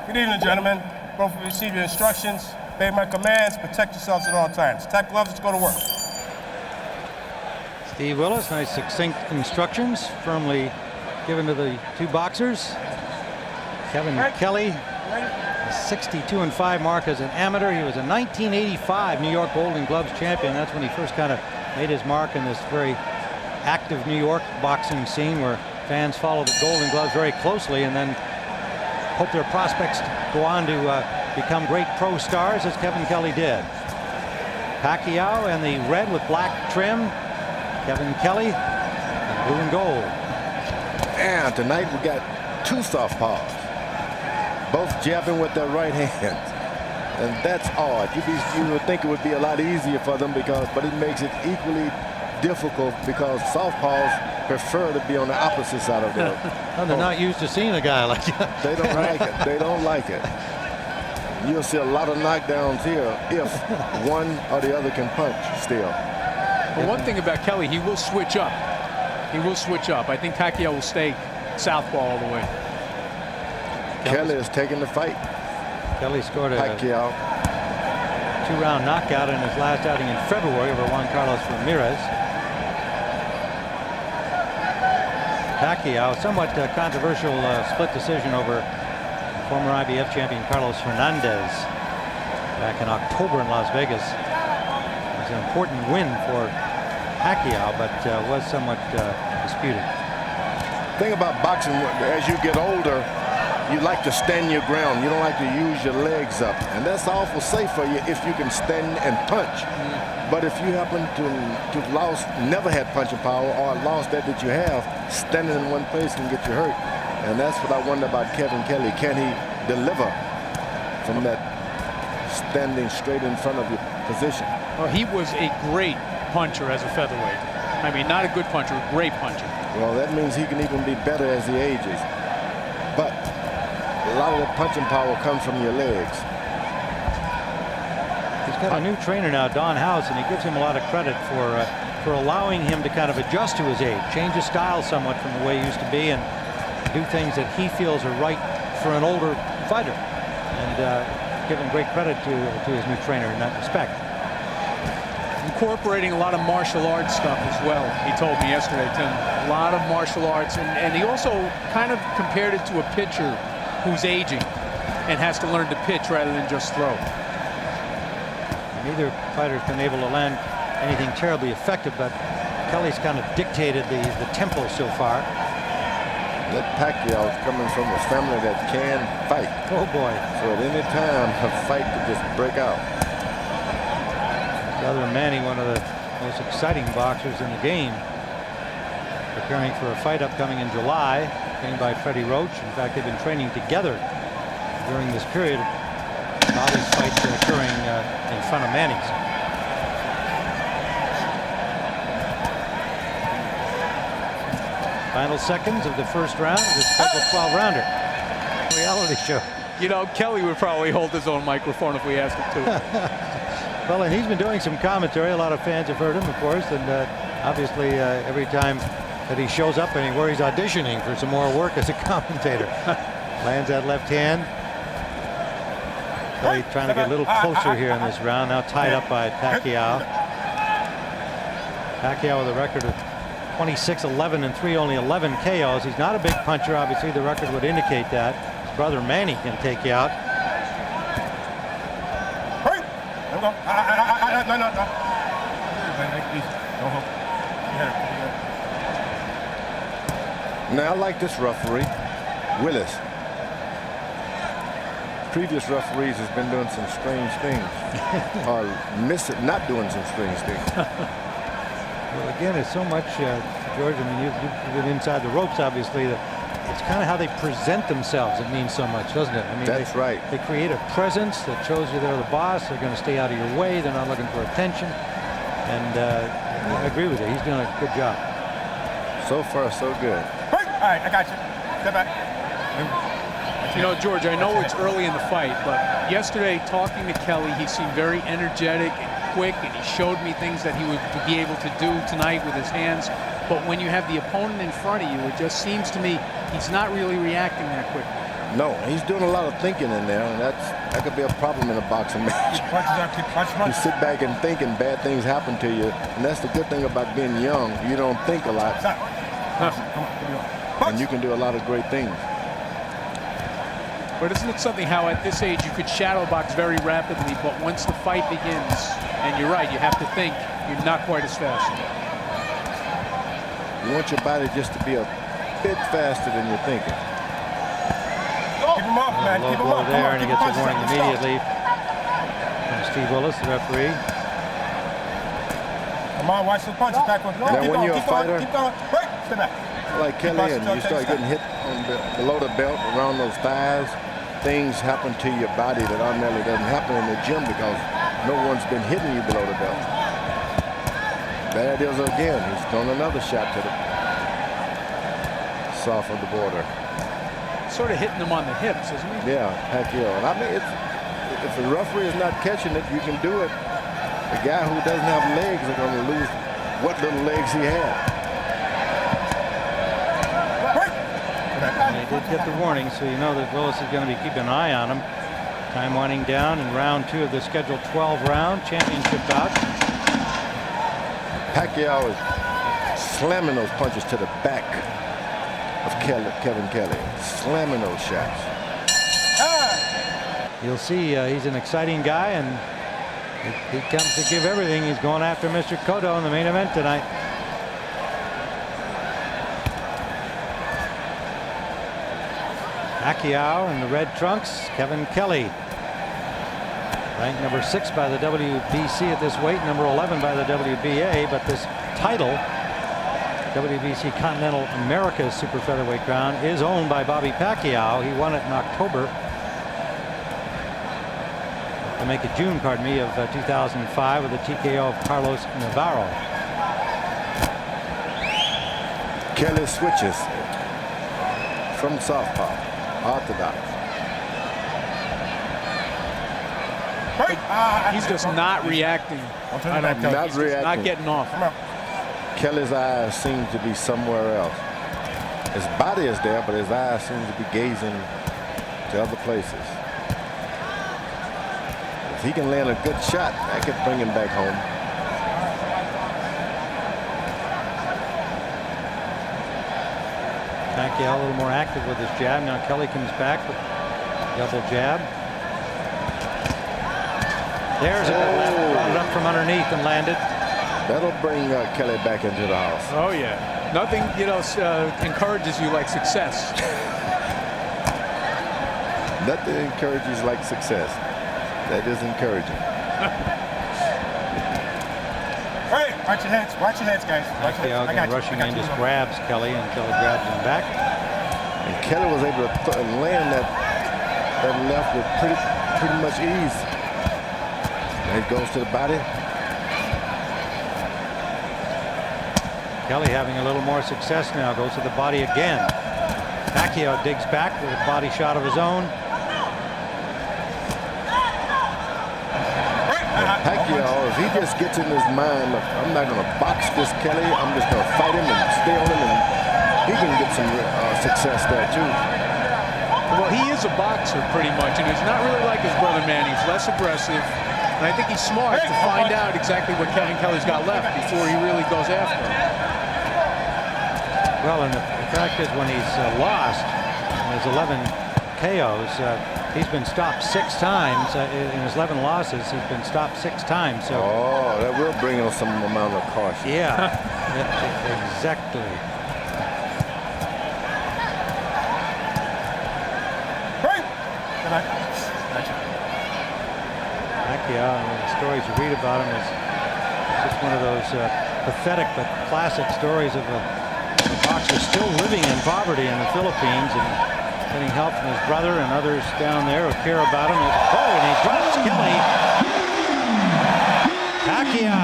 Good evening, gentlemen. Both of you receive your instructions. Obey my commands. Protect yourselves at all times. Attack gloves. Let's go to work. Steve Willis, nice succinct instructions, firmly given to the two boxers. Kevin Kelley, a 62-5 mark as an amateur. He was a 1985 New York Golden Gloves champion. That's when he first kind of made his mark in this very active New York boxing scene where fans follow the Golden Gloves very closely and then hope their prospects go on to become great pro stars, as Kevin Kelley did. Pacquiao in the red with black trim. Kevin Kelley in blue and gold. And tonight we got two southpaws, both jabbing with their right hands, and that's odd. You would think it would be a lot easier for them but it makes it equally difficult because southpaws prefer to be on the opposite side of their well, they're not used to seeing a guy like that. They don't like it. They don't like it. You'll see a lot of knockdowns here if one or the other can punch still. But one thing about Kelley, he will switch up. He will switch up. I think Pacquiao will stay southpaw all the way. Kelley is taking the fight. Kelley scored a Pacquiao 2-round knockout in his last outing in February over Juan Carlos Ramirez. Pacquiao, somewhat controversial split decision over former IBF champion Carlos Hernandez back in October in Las Vegas. It was an important win for Pacquiao, but was somewhat disputed. The thing about boxing, as you get older, you like to stand your ground. You don't like to use your legs up, and that's awful safe for you if you can stand and punch. But if you happen to lost, never had punching power, or lost that you have, standing in one place can get you hurt. And that's what I wonder about Kevin Kelley. Can he deliver from that standing straight in front of your position? Well, he was a great puncher as a featherweight. I mean, not a good puncher, a great puncher. Well, that means he can even be better as he ages. But a lot of the punching power comes from your legs. He's got a new trainer now, Don House, and he gives him a lot of credit for allowing him to kind of adjust to his age, change his style somewhat from the way he used to be, and do things that he feels are right for an older fighter. And giving great credit to his new trainer in that respect. Incorporating a lot of martial arts stuff as well. He told me yesterday, Tim, a lot of martial arts, and he also kind of compared it to a pitcher who's aging and has to learn to pitch rather than just throw. Neither fighter's been able to land anything terribly effective, but Kelley's kind of dictated the tempo so far. That Pacquiao is coming from a family that can fight. Oh boy. So at any time a fight could just break out. Brother Manny, one of the most exciting boxers in the game, preparing for a fight upcoming in July, trained by Freddie Roach. In fact, they've been training together during this period. Bobby's fight occurring in front of Manny's. Final seconds of the first round of this special 12-rounder reality show. You know, Kelley would probably hold his own microphone if we asked him to. Well, and he's been doing some commentary. A lot of fans have heard him, of course, and obviously every time that he shows up anywhere, he's auditioning for some more work as a commentator. Lands that left hand. Kelley trying to get a little closer here in this round. Now tied up by Pacquiao. Pacquiao with a record of 26-11-3, only 11 KOs. He's not a big puncher. Obviously, the record would indicate that. His brother Manny can take you out. Now I like this referee, Willis. Previous referees has been doing some strange things, or not doing some strange things. Well, again, it's so much, George. I mean, you've been inside the ropes, obviously. That it's kind of how they present themselves. It means so much, doesn't it? I mean, that's right. They create a presence that shows you they're the boss. They're going to stay out of your way. They're not looking for attention. And I agree with you. He's doing a good job. So far, so good. All right, I got you. Step back. You know, George, I know it's early in the fight, but yesterday talking to Kelley, he seemed very energetic and quick, and he showed me things that he would be able to do tonight with his hands. But when you have the opponent in front of you, it just seems to me he's not really reacting that quickly. No, he's doing a lot of thinking in there, and that could be a problem in a boxing match. You sit back and think, and bad things happen to you, and that's the good thing about being young. You don't think a lot, and you can do a lot of great things. But isn't it something how at this age you could shadow box very rapidly, but once the fight begins, and you're right, you have to think, you're not quite as fast. You want your body just to be a bit faster than you're thinking. Keep him up, man. Low Keep him blow up. there, and he gets a warning Let's go. immediately from Steve Willis, the referee. Come on, watch the punch attack. Now, when you're a fighter, keep going. Wait, stay back. like Kelly, and you start getting hit on below the belt, around those thighs, things happen to your body that ordinarily doesn't happen in the gym because no one's been hitting you below the belt. There it is again. He's thrown another shot to the south of the border. Sort of hitting him on the hips, isn't he? Yeah, Pacquiao. And I mean, if the referee is not catching it, you can do it. The guy who doesn't have legs are going to lose what little legs he had. They did get the warning, so you know that Willis is going to be keeping an eye on him. Time winding down in round 2 of the scheduled 12-round championship bout. Pacquiao is slamming those punches to the back of Kevin Kelley, slamming those shots. You'll see he's an exciting guy, and he comes to give everything. He's going after Mr. Cotto in the main event tonight. Pacquiao in the red trunks, Kevin Kelley, ranked number 6 by the WBC at this weight, number 11 by the WBA, but this title, WBC Continental America's super featherweight crown, is owned by Bobby Pacquiao. He won it in October, to make a June, pardon me, of 2005 with the TKO of Carlos Navarro. Kelley switches from southpaw, orthodox. He's just not reacting. I don't think. Not He's reacting. not getting off. Kelly's eyes seem to be somewhere else. His body is there, but his eyes seem to be gazing to other places. If he can land a good shot, that could bring him back home. Pacquiao a little more active with his jab. Now Kelley comes back with double jab. There's a good left, brought it up from underneath and landed. That'll bring Kelley back into the house. Oh yeah, nothing encourages you like success. Nothing encourages like success. That is encouraging. Hey, watch your heads. Watch your heads, guys. Watch your Pacquiao heads. rushing in, just grabs Kelley until he grabs him back. And Kelley was able to land that left with pretty much ease. And it goes to the body. Kelley having a little more success now, goes to the body again. Pacquiao digs back with a body shot of his own. Pacquiao, if he just gets in his mind, look, I'm not going to box this Kelley, I'm just going to fight him and stay on him, and he can get some success there too. Well, he is a boxer pretty much, and he's not really like his brother Manny. He's less aggressive, and I think he's smart to find out exactly what Kevin Kelley's got left before he really goes after him. Well, and the fact is, when he's lost in his 11 KOs, he's been stopped 6 times. In his 11 losses, he's been stopped 6 times. So, oh, that will bring on some amount of caution. yeah, exactly. Pacquiao, the stories you read about him is just one of those pathetic but classic stories of a boxer still living in poverty in the Philippines and getting help from his brother and others down there who care about him. Oh, and he drops Kelley. Pacquiao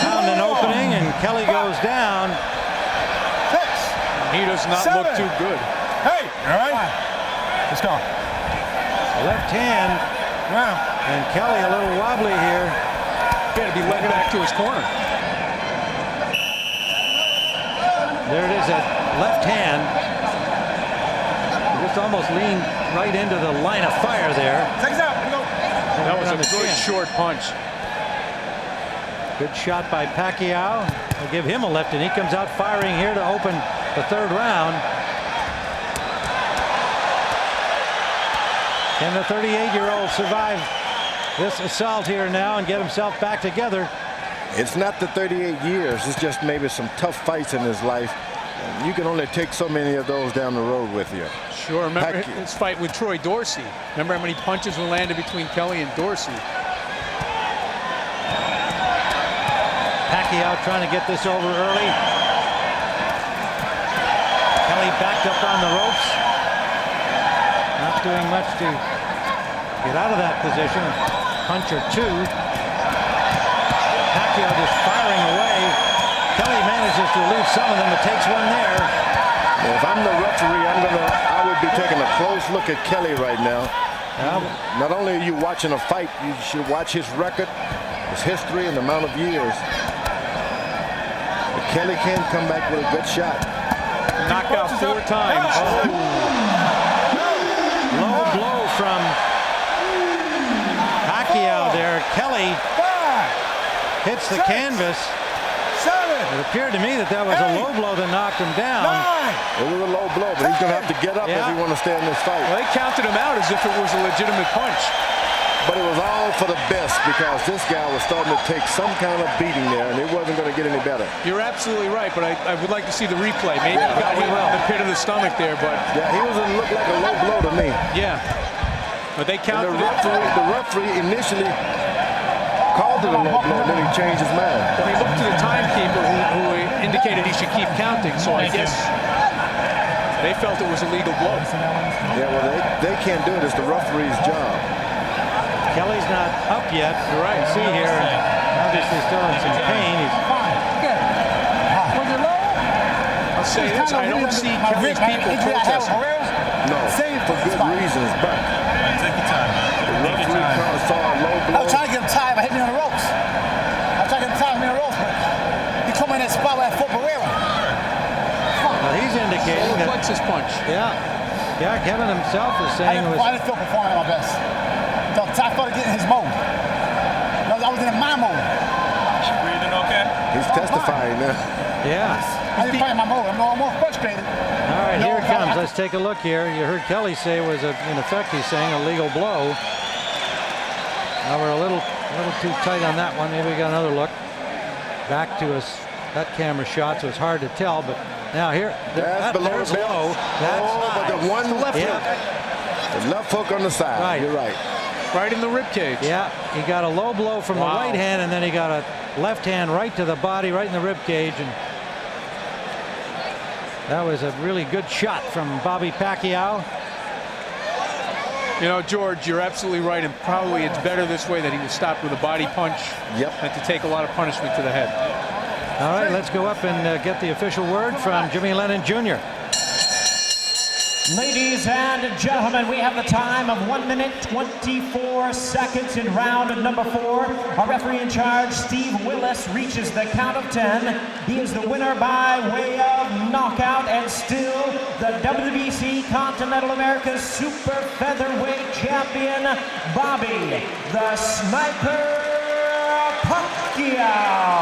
found an opening, and Kelley goes down. 6. He does not 7. look too good. Hey, all right. Let's go. Left hand. Wow. And Kelley a little wobbly here. Got to be led back to his corner. There it is, that left hand. This just almost leaned right into the line of fire there. Takes out. Go. That was a good short punch. Good shot by Pacquiao. They'll give him a left, and he comes out firing here to open the third round. Can the 38-year-old survive this assault here now and get himself back together? It's not the 38 years. It's just maybe some tough fights in his life. You can only take so many of those down the road with you. Sure. Remember his fight with Troy Dorsey. Remember how many punches were landed between Kelley and Dorsey? Pacquiao trying to get this over early. Kelley backed up on the ropes. Not doing much to get out of that position. Punch or two. Pacquiao just firing away. Kelley manages to elude some of them, but takes one there. Well, if I'm the referee, I would be taking a close look at Kelley right now. Not only are you watching a fight, you should watch his record, his history, and the amount of years. But Kelley can come back with a good shot. Knocked out 4 times. Oh. Low blow from Pacquiao there. Kelley hits the canvas. It appeared to me that was a low blow that knocked him down. It was a low blow, but he's going to have to get up if he wants to stay in this fight. Well, they counted him out as if it was a legitimate punch. But it was all for the best because this guy was starting to take some kind of beating there, and it wasn't going to get any better. You're absolutely right, but I would like to see the replay. Maybe he got hit in the pit of the stomach there, but... Yeah, he was looked like a low blow to me. Yeah. But they counted the referee initially called it a low blow, and then he changed his mind. Well, he looked to the timekeeper who indicated he should keep counting, so I guess they felt it was a legal blow. Yeah, well, they can't do it. It's the referee's job. Kelley's not up yet. You're right. You see here, obviously still in some pain. I'll say this, I don't see Kelley's people protesting. No, for good reasons, but the referee saw a low blow. I was trying to get him tired by hitting me on the ropes. But he told me in that spot where I fought Barrera. Well, he's indicating that... Plexus punch. Yeah, Kevin himself is saying it was... I didn't feel performing at my best. I started getting his mode. I was in my mode. You breathing okay? He's testifying now. Yeah. I didn't find my mode. I'm more frustrated. All right, here it comes. Let's take a look here. You heard Kelley say it was, in effect, he's saying a legal blow. Now we're a little too tight on that one. Maybe we got another look. Back to us. That camera shot, so it's hard to tell. But now here, That's below there's the belt. low. That's but the one left hook. The left hook on the side. Right. You're right. Right in the rib cage. Yeah, he got a low blow from the right hand, and then he got a left hand right to the body, right in the rib cage, and that was a really good shot from Bobby Pacquiao. You know, George, you're absolutely right, and probably it's better this way that he was stopped with a body punch than to take a lot of punishment to the head. All right, let's go up and get the official word from Jimmy Lennon Jr. Ladies and gentlemen, we have the time of 1 minute 24 seconds in round number 4. Our referee in charge, Steve Willis, reaches the count of 10. He is the winner by way of knockout and still the WBC Continental America Super Featherweight Champion, Bobby the Sniper Pacquiao.